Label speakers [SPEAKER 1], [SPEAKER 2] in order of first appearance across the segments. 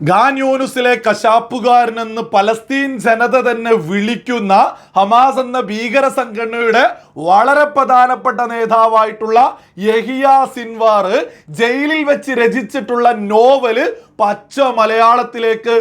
[SPEAKER 1] Khan യൂനുസിലെ കശാപ്പുകാരനെന്ന് Palestine ജനത തന്നെ വിളിക്കുന്ന Hamas എന്ന ഭീകര സംഘടനയുടെ വളരെ പ്രധാനപ്പെട്ട നേതാവായിട്ടുള്ള യഹിയ സിൻവാർ ജയിലിൽ വെച്ച് രചിച്ചിട്ടുള്ള നോവല് പച്ച മലയാളത്തിലേക്ക്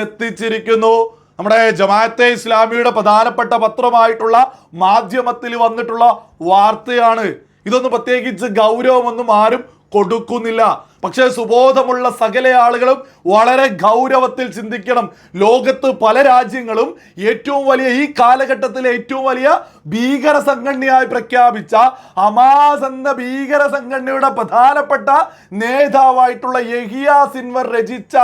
[SPEAKER 1] എത്തിച്ചിരിക്കുന്നു. നമ്മുടെ ജമാഅത്തെ ഇസ്ലാമിയുടെ പ്രധാനപ്പെട്ട പത്രമായിട്ടുള്ള മാധ്യമത്തിൽ വന്നിട്ടുള്ള വാർത്തയാണ്. ഇതൊന്നും പ്രത്യേകിച്ച് ഗൗരവമൊന്നും ആരും കൊടുക്കുന്നില്ല. പക്ഷേ സുബോധമുള്ള സകല ആളുകളും വളരെ ഗൗരവത്തിൽ ചിന്തിക്കണം. ലോകത്ത് പല രാജ്യങ്ങളും ഏറ്റവും വലിയ ഈ കാലഘട്ടത്തിലെ ഏറ്റവും വലിയ ഭീകര സംഘടനയായി പ്രഖ്യാപിച്ച ഹമാസ് എന്ന ഭീകര സംഘടനയുടെ പ്രധാനപ്പെട്ട നേതാവായിട്ടുള്ള യഹിയ സിൻവർ രചിച്ച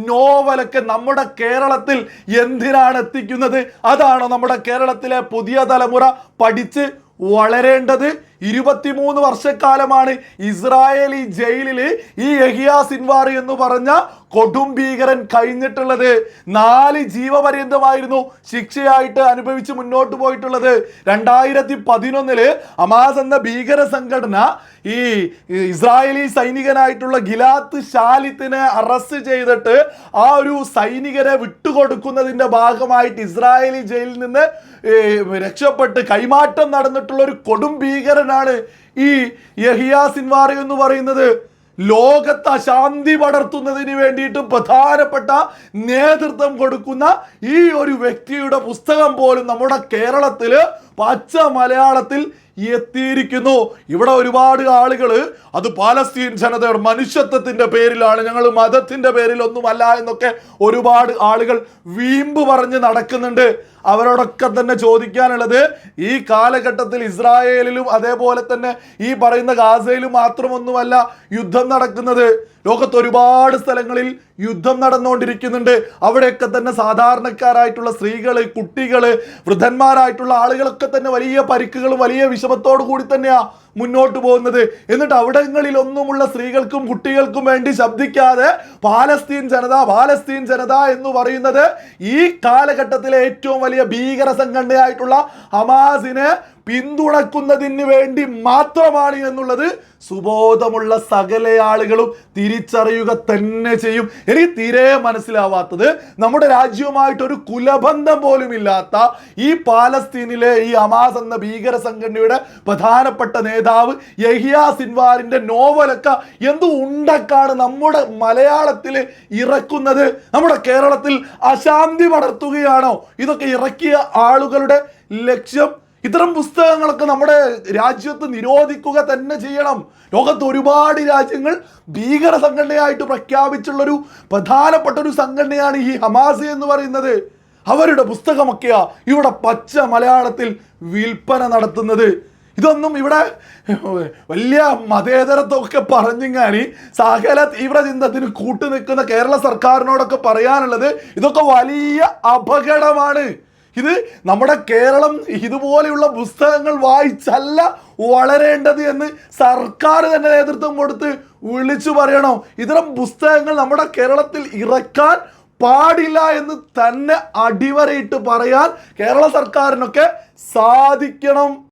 [SPEAKER 1] നോവലൊക്കെ നമ്മുടെ കേരളത്തിൽ എന്തിനാണ് എത്തിക്കുന്നത്? അതാണോ നമ്മുടെ കേരളത്തിലെ പുതിയ തലമുറ പഠിച്ച് വളരേണ്ടത്? 23 വർഷക്കാലമാണ് ഇസ്രായേലി ജയിലിൽ ഈ യഹിയ സിൻവാർ എന്ന് പറഞ്ഞ കൊടും ഭീകരൻ കഴിഞ്ഞിട്ടുള്ളത്. 4 ജീവപര്യന്തമായിരുന്നു ശിക്ഷയായിട്ട് അനുഭവിച്ച് മുന്നോട്ട് പോയിട്ടുള്ളത്. 2011 ഹമാസ് എന്ന ഭീകര സംഘടന ഈ ഇസ്രായേലി സൈനികനായിട്ടുള്ള ഗിലാത്ത് ഷാലിത്തിനെ അറസ്റ്റ് ചെയ്തിട്ട് ആ ഒരു സൈനികരെ വിട്ടുകൊടുക്കുന്നതിൻ്റെ ഭാഗമായിട്ട് ഇസ്രായേലി ജയിലിൽ നിന്ന് രക്ഷപ്പെട്ട് കൈമാറ്റം നടന്നിട്ടുള്ള ഒരു കൊടും ഭീകരനാണ് ഈ യഹിയ സിൻവാർ എന്ന് പറയുന്നത്. ലോകത്ത് അശാന്തി പടർത്തുന്നതിന് വേണ്ടിയിട്ട് പ്രധാനപ്പെട്ട നേതൃത്വം കൊടുക്കുന്ന ഈ ഒരു വ്യക്തിയുടെ പുസ്തകം പോലും നമ്മുടെ കേരളത്തിൽ പച്ച മലയാളത്തിൽ എത്തിയിരിക്കുന്നു. ഇവിടെ ഒരുപാട് ആളുകൾ അത് പാലസ്തീൻ ജനതയുടെ മനുഷ്യത്വത്തിന്റെ പേരിലാണ്, ഞങ്ങൾ മതത്തിന്റെ പേരിൽ ഒന്നുമല്ല എന്നൊക്കെ ഒരുപാട് ആളുകൾ വീമ്പ് പറഞ്ഞ് നടക്കുന്നുണ്ട്. അവരോടൊക്കെ തന്നെ ചോദിക്കാനുള്ളത്, ഈ കാലഘട്ടത്തിൽ ഇസ്രായേലിലും അതേപോലെ തന്നെ ഈ പറയുന്ന ഗാസയിലും മാത്രമൊന്നുമല്ല യുദ്ധം നടക്കുന്നത്. ലോകത്ത് ഒരുപാട് സ്ഥലങ്ങളിൽ യുദ്ധം നടന്നുകൊണ്ടിരിക്കുന്നുണ്ട്. അവിടെയൊക്കെ തന്നെ സാധാരണക്കാരായിട്ടുള്ള സ്ത്രീകള്, കുട്ടികള്, വൃദ്ധന്മാരായിട്ടുള്ള ആളുകളൊക്കെ തന്നെ വലിയ പരിക്കുകളും വലിയ വിഷമത്തോടു കൂടി തന്നെയാ മുന്നോട്ട് പോകുന്നത്. എന്നിട്ട് അവിടങ്ങളിലൊന്നുമുള്ള സ്ത്രീകൾക്കും കുട്ടികൾക്കും വേണ്ടി ശബ്ദിക്കാതെ പാലസ്തീൻ ജനത എന്ന് പറയുന്നത് ഈ കാലഘട്ടത്തിലെ ഏറ്റവും വലിയ ഭീകര സംഘടനയായിട്ടുള്ള ഹമാസിനെ പിന്തുണക്കുന്നതിന് വേണ്ടി മാത്രമാണ് എന്നുള്ളത് സുബോധമുള്ള സകല ആളുകളും തിരിച്ചറിയുക തന്നെ ചെയ്യും. എനിക്ക് തീരെ മനസ്സിലാവാത്തത്, നമ്മുടെ രാജ്യവുമായിട്ടൊരു കുലബന്ധം പോലും ഇല്ലാത്ത ഈ പാലസ്തീനിലെ ഈ ഹമാസ് എന്ന ഭീകര സംഘടനയുടെ പ്രധാനപ്പെട്ട നേതാവ് യഹിയ സിൻവാറിന്റെ നോവലൊക്കെ എന്ത് ഉണ്ടക്കാണ് നമ്മുടെ മലയാളത്തിൽ ഇറക്കുന്നത്? നമ്മുടെ കേരളത്തിൽ അശാന്തി പടർത്തുകയാണോ ഇതൊക്കെ ഇറക്കിയ ആളുകളുടെ ലക്ഷ്യം? ഇത്തരം പുസ്തകങ്ങളൊക്കെ നമ്മുടെ രാജ്യത്ത് നിരോധിക്കുക തന്നെ ചെയ്യണം. ലോകത്ത് ഒരുപാട് രാജ്യങ്ങൾ ഭീകര സംഘടനയായിട്ട് പ്രഖ്യാപിച്ചുള്ളൊരു പ്രധാനപ്പെട്ട ഒരു സംഘടനയാണ് ഈ ഹമാസ് എന്ന് പറയുന്നത്. അവരുടെ പുസ്തകമൊക്കെയാ ഇവിടെ പച്ച മലയാളത്തിൽ വിൽപ്പന നടത്തുന്നത്. ഇതൊന്നും ഇവിടെ വലിയ മതേതരത്വമൊക്കെ പറഞ്ഞിങ്ങാനി സകല തീവ്രചിന്തത്തിന് കൂട്ടുനിൽക്കുന്ന കേരള സർക്കാരിനോടൊക്കെ പറയാനുള്ളത്, ഇതൊക്കെ വലിയ അപകടമാണ്. ഇത് നമ്മുടെ കേരളം ഇതുപോലെയുള്ള പുസ്തകങ്ങൾ വായിച്ചല്ല വളരേണ്ടത് എന്ന് സർക്കാർ തന്നെ നേതൃത്വം കൊടുത്ത് വിളിച്ചു പറയണം. ഇത്തരം പുസ്തകങ്ങൾ നമ്മുടെ കേരളത്തിൽ ഇറക്കാൻ പാടില്ല എന്ന് തന്നെ അടിവരയിട്ട് പറയാൻ കേരള സർക്കാരിനൊക്കെ സാധിക്കണം.